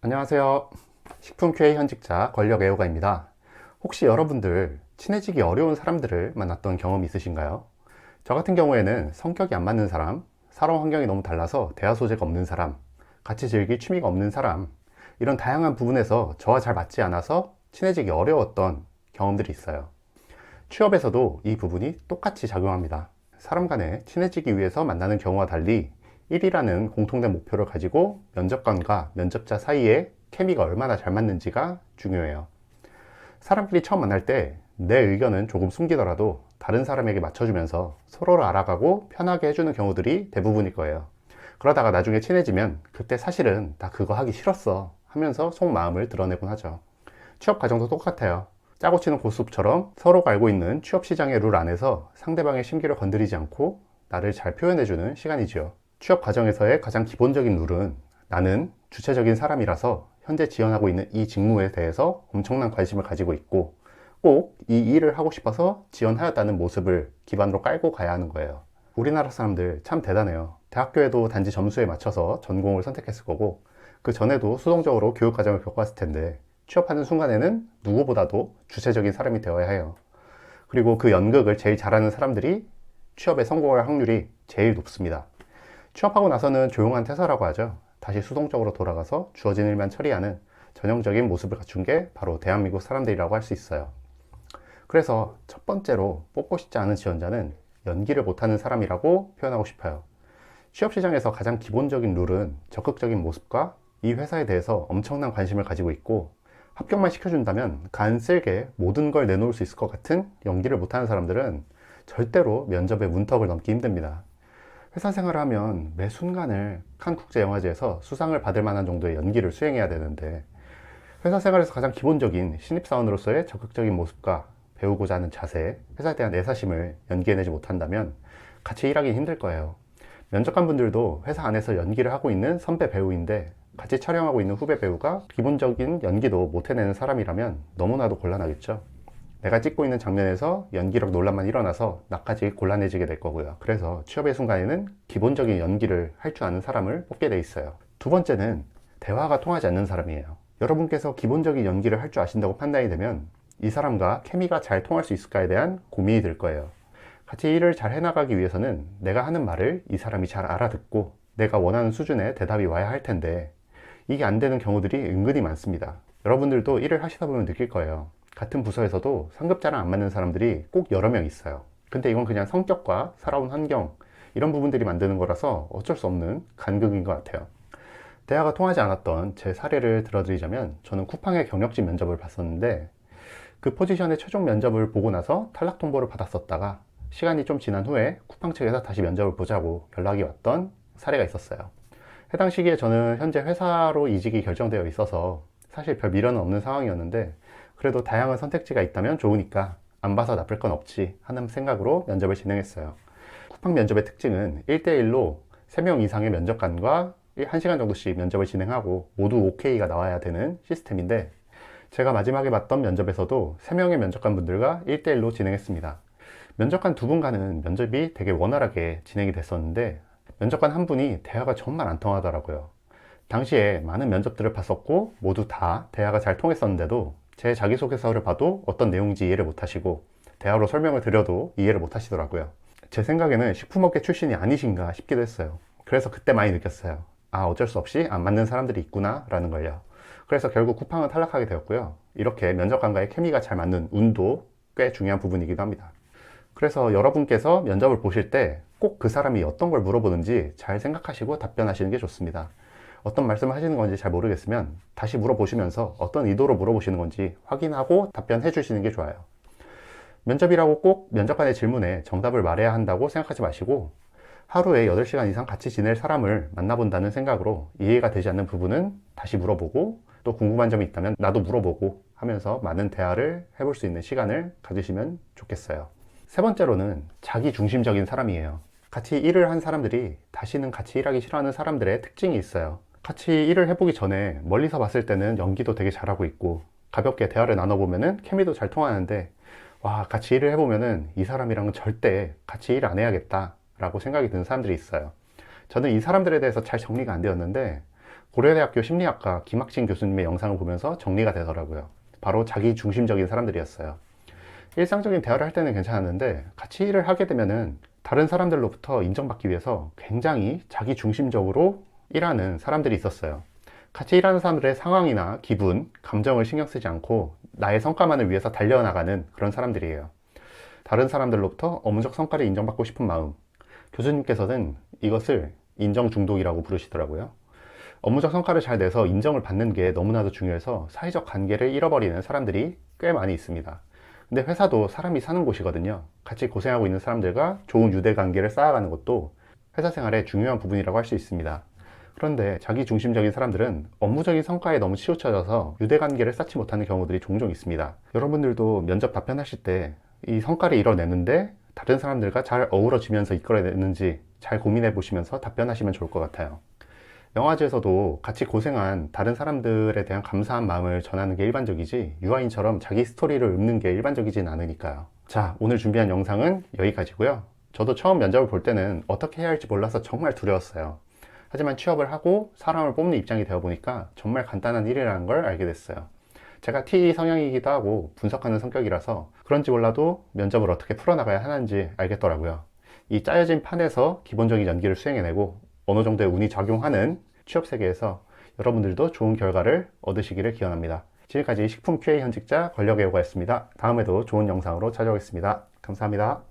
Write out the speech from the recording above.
안녕하세요. 식품 QA 현직자 권력 애호가입니다. 혹시 여러분들 친해지기 어려운 사람들을 만났던 경험 있으신가요? 저 같은 경우에는 성격이 안 맞는 사람, 살아온 환경이 너무 달라서 대화 소재가 없는 사람, 같이 즐길 취미가 없는 사람, 이런 다양한 부분에서 저와 잘 맞지 않아서 친해지기 어려웠던 경험들이 있어요. 취업에서도 이 부분이 똑같이 작용합니다. 사람 간에 친해지기 위해서 만나는 경우와 달리 1이라는 공통된 목표를 가지고 면접관과 면접자 사이에 케미가 얼마나 잘 맞는지가 중요해요. 사람끼리 처음 만날 때 내 의견은 조금 숨기더라도 다른 사람에게 맞춰주면서 서로를 알아가고 편하게 해주는 경우들이 대부분일 거예요. 그러다가 나중에 친해지면 그때 사실은 나 그거 하기 싫었어 하면서 속마음을 드러내곤 하죠. 취업 과정도 똑같아요. 짜고 치는 고스톱처럼 서로가 알고 있는 취업 시장의 룰 안에서 상대방의 심기를 건드리지 않고 나를 잘 표현해주는 시간이지요. 취업 과정에서의 가장 기본적인 룰은 나는 주체적인 사람이라서 현재 지원하고 있는 이 직무에 대해서 엄청난 관심을 가지고 있고 꼭 이 일을 하고 싶어서 지원하였다는 모습을 기반으로 깔고 가야 하는 거예요. 우리나라 사람들 참 대단해요. 대학교에도 단지 점수에 맞춰서 전공을 선택했을 거고 그 전에도 수동적으로 교육 과정을 겪었을 텐데 취업하는 순간에는 누구보다도 주체적인 사람이 되어야 해요. 그리고 그 연극을 제일 잘하는 사람들이 취업에 성공할 확률이 제일 높습니다. 취업하고 나서는 조용한 퇴사라고 하죠. 다시 수동적으로 돌아가서 주어진 일만 처리하는 전형적인 모습을 갖춘 게 바로 대한민국 사람들이라고 할 수 있어요. 그래서 첫 번째로 뽑고 싶지 않은 지원자는 연기를 못하는 사람이라고 표현하고 싶어요. 취업 시장에서 가장 기본적인 룰은 적극적인 모습과 이 회사에 대해서 엄청난 관심을 가지고 있고 합격만 시켜준다면 간 쓸게 모든 걸 내놓을 수 있을 것 같은 연기를 못하는 사람들은 절대로 면접의 문턱을 넘기 힘듭니다. 회사 생활을 하면 매 순간을 칸 국제영화제에서 수상을 받을 만한 정도의 연기를 수행해야 되는데 회사 생활에서 가장 기본적인 신입사원으로서의 적극적인 모습과 배우고자 하는 자세, 회사에 대한 애사심을 연기해내지 못한다면 같이 일하기 힘들 거예요. 면접관분들도 회사 안에서 연기를 하고 있는 선배 배우인데 같이 촬영하고 있는 후배 배우가 기본적인 연기도 못 해내는 사람이라면 너무나도 곤란하겠죠. 내가 찍고 있는 장면에서 연기력 논란만 일어나서 나까지 곤란해지게 될 거고요. 그래서 취업의 순간에는 기본적인 연기를 할 줄 아는 사람을 뽑게 돼 있어요. 두 번째는 대화가 통하지 않는 사람이에요. 여러분께서 기본적인 연기를 할 줄 아신다고 판단이 되면 이 사람과 케미가 잘 통할 수 있을까에 대한 고민이 들 거예요. 같이 일을 잘 해나가기 위해서는 내가 하는 말을 이 사람이 잘 알아듣고 내가 원하는 수준의 대답이 와야 할 텐데 이게 안 되는 경우들이 은근히 많습니다. 여러분들도 일을 하시다 보면 느낄 거예요. 같은 부서에서도 상급자랑 안 맞는 사람들이 꼭 여러 명 있어요. 근데 이건 그냥 성격과 살아온 환경 이런 부분들이 만드는 거라서 어쩔 수 없는 간극인 것 같아요. 대화가 통하지 않았던 제 사례를 들어드리자면 저는 쿠팡의 경력직 면접을 봤었는데 그 포지션의 최종 면접을 보고 나서 탈락 통보를 받았었다가 시간이 좀 지난 후에 쿠팡 측에서 다시 면접을 보자고 연락이 왔던 사례가 있었어요. 해당 시기에 저는 현재 회사로 이직이 결정되어 있어서 사실 별 미련은 없는 상황이었는데 그래도 다양한 선택지가 있다면 좋으니까 안 봐서 나쁠 건 없지 하는 생각으로 면접을 진행했어요. 쿠팡 면접의 특징은 1대1로 3명 이상의 면접관과 1시간 정도씩 면접을 진행하고 모두 OK가 나와야 되는 시스템인데 제가 마지막에 봤던 면접에서도 3명의 면접관 분들과 1대1로 진행했습니다. 면접관 두 분과는 면접이 되게 원활하게 진행이 됐었는데 면접관 한 분이 대화가 정말 안 통하더라고요. 당시에 많은 면접들을 봤었고 모두 다 대화가 잘 통했었는데도 제 자기소개서를 봐도 어떤 내용인지 이해를 못 하시고 대화로 설명을 드려도 이해를 못 하시더라고요. 제 생각에는 식품업계 출신이 아니신가 싶기도 했어요. 그래서 그때 많이 느꼈어요. 아, 어쩔 수 없이 안 맞는 사람들이 있구나 라는 걸요. 그래서 결국 쿠팡은 탈락하게 되었고요. 이렇게 면접관과의 케미가 잘 맞는 운도 꽤 중요한 부분이기도 합니다. 그래서 여러분께서 면접을 보실 때 꼭 그 사람이 어떤 걸 물어보는지 잘 생각하시고 답변하시는 게 좋습니다. 어떤 말씀을 하시는 건지 잘 모르겠으면 다시 물어보시면서 어떤 의도로 물어보시는 건지 확인하고 답변해 주시는 게 좋아요. 면접이라고 꼭 면접관의 질문에 정답을 말해야 한다고 생각하지 마시고 하루에 8시간 이상 같이 지낼 사람을 만나본다는 생각으로 이해가 되지 않는 부분은 다시 물어보고 또 궁금한 점이 있다면 나도 물어보고 하면서 많은 대화를 해볼 수 있는 시간을 가지시면 좋겠어요. 세 번째로는 자기 중심적인 사람이에요. 같이 일을 한 사람들이 다시는 같이 일하기 싫어하는 사람들의 특징이 있어요. 같이 일을 해보기 전에 멀리서 봤을 때는 연기도 되게 잘하고 있고 가볍게 대화를 나눠보면은 케미도 잘 통하는데 와, 같이 일을 해보면은 이 사람이랑은 절대 같이 일 안 해야겠다 라고 생각이 드는 사람들이 있어요. 저는 이 사람들에 대해서 잘 정리가 안 되었는데 고려대학교 심리학과 김학진 교수님의 영상을 보면서 정리가 되더라고요. 바로 자기 중심적인 사람들이었어요. 일상적인 대화를 할 때는 괜찮았는데 같이 일을 하게 되면은 다른 사람들로부터 인정받기 위해서 굉장히 자기 중심적으로 일하는 사람들이 있었어요. 같이 일하는 사람들의 상황이나 기분, 감정을 신경 쓰지 않고 나의 성과만을 위해서 달려나가는 그런 사람들이에요. 다른 사람들로부터 업무적 성과를 인정받고 싶은 마음. 교수님께서는 이것을 인정 중독이라고 부르시더라고요. 업무적 성과를 잘 내서 인정을 받는 게 너무나도 중요해서 사회적 관계를 잃어버리는 사람들이 꽤 많이 있습니다. 근데 회사도 사람이 사는 곳이거든요. 같이 고생하고 있는 사람들과 좋은 유대 관계를 쌓아가는 것도 회사 생활의 중요한 부분이라고 할 수 있습니다. 그런데 자기 중심적인 사람들은 업무적인 성과에 너무 치우쳐져서 유대 관계를 쌓지 못하는 경우들이 종종 있습니다. 여러분들도 면접 답변하실 때 이 성과를 이뤄내는데 다른 사람들과 잘 어우러지면서 이끌어내는지 잘 고민해 보시면서 답변하시면 좋을 것 같아요. 영화제에서도 같이 고생한 다른 사람들에 대한 감사한 마음을 전하는 게 일반적이지 유아인처럼 자기 스토리를 읊는 게 일반적이진 않으니까요. 자, 오늘 준비한 영상은 여기까지고요. 저도 처음 면접을 볼 때는 어떻게 해야 할지 몰라서 정말 두려웠어요. 하지만 취업을 하고 사람을 뽑는 입장이 되어 보니까 정말 간단한 일이라는 걸 알게 됐어요. 제가 T 성향이기도 하고 분석하는 성격이라서 그런지 몰라도 면접을 어떻게 풀어나가야 하는지 알겠더라고요. 이 짜여진 판에서 기본적인 연기를 수행해내고 어느 정도의 운이 작용하는 취업 세계에서 여러분들도 좋은 결과를 얻으시기를 기원합니다. 지금까지 식품 QA 현직자 권력애호가였습니다. 다음에도 좋은 영상으로 찾아오겠습니다. 감사합니다.